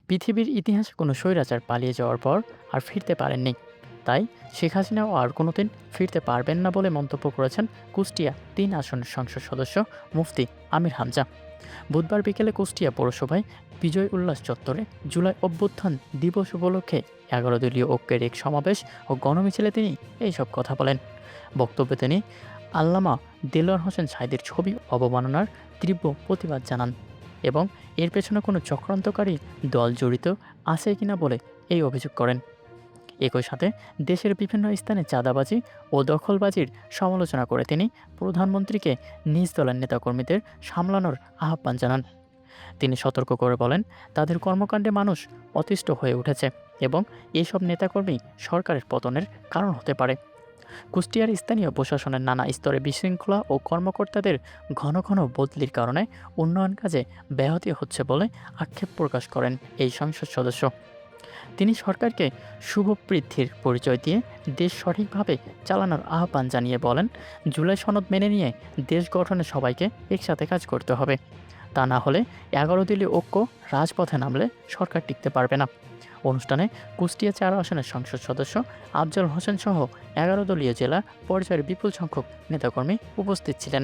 পৃথিবীর ইতিহাসে কোনো স্বৈরাচার পালিয়ে যাওয়ার পর আর ফিরতে পারেননি। তাই শেখ হাসিনাও আর কোনোদিন ফিরতে পারবেন না বলে মন্তব্য করেছেন কুষ্টিয়া ৩ আসনের সংসদ সদস্য মুফতি আমির হামজা। বুধবার বিকেলে কুষ্টিয়া পৌরসভায় বিজয় উল্লাস চত্বরে জুলাই অভ্যুত্থান দিবস উপলক্ষে ১১ দলীয় ঐক্যের এক সমাবেশ ও গণমিছিলে তিনি এইসব কথা বলেন। বক্তব্যে তিনি আল্লামা দেলোয়ার হোসেন সাঈদীর ছবি অবমাননার তীব্র প্রতিবাদ জানান এবং এর পেছনে কোনো চক্রান্তকারী দল জড়িত আছে কিনা বলে এই অভিযোগ করেন। একই সাথে দেশের বিভিন্ন স্থানে চাঁদাবাজি ও দখলবাজির সমালোচনা করে তিনি প্রধানমন্ত্রীকে নিজ দলের নেতাকর্মীদের সামলানোর আহ্বান জানান। তিনি সতর্ক করে বলেন, তাদের কর্মকাণ্ডে মানুষ অতিষ্ঠ হয়ে উঠেছে এবং এসব নেতাকর্মী সরকারের পতনের কারণ হতে পারে। কুষ্টিয়ার স্থানীয় প্রশাসনের নানা স্তরে বিশৃঙ্খলা ও কর্মকর্তাদের ঘন ঘন বদলির কারণে উন্নয়ন কাজে ব্যাহতি হচ্ছে বলে আক্ষেপ প্রকাশ করেন এই সংসদ সদস্য। তিনি সরকারকে শুভবৃদ্ধির পরিচয় দিয়ে দেশ সঠিকভাবে চালানোর আহ্বান জানিয়ে বলেন, জুলাই সনদ মেনে নিয়ে দেশ গঠনে সবাইকে একসাথে কাজ করতে হবে। তা না হলে ১১ দলীয় ঐক্য রাজপথে নামলে সরকার টিকতে পারবে না। অনুষ্ঠানে কুষ্টিয়া ৪ আসনের সংসদ সদস্য আফজল হোসেন সহ ১১ দলীয় জেলা পর্যায়ের বিপুল সংখ্যক নেতাকর্মী উপস্থিত ছিলেন।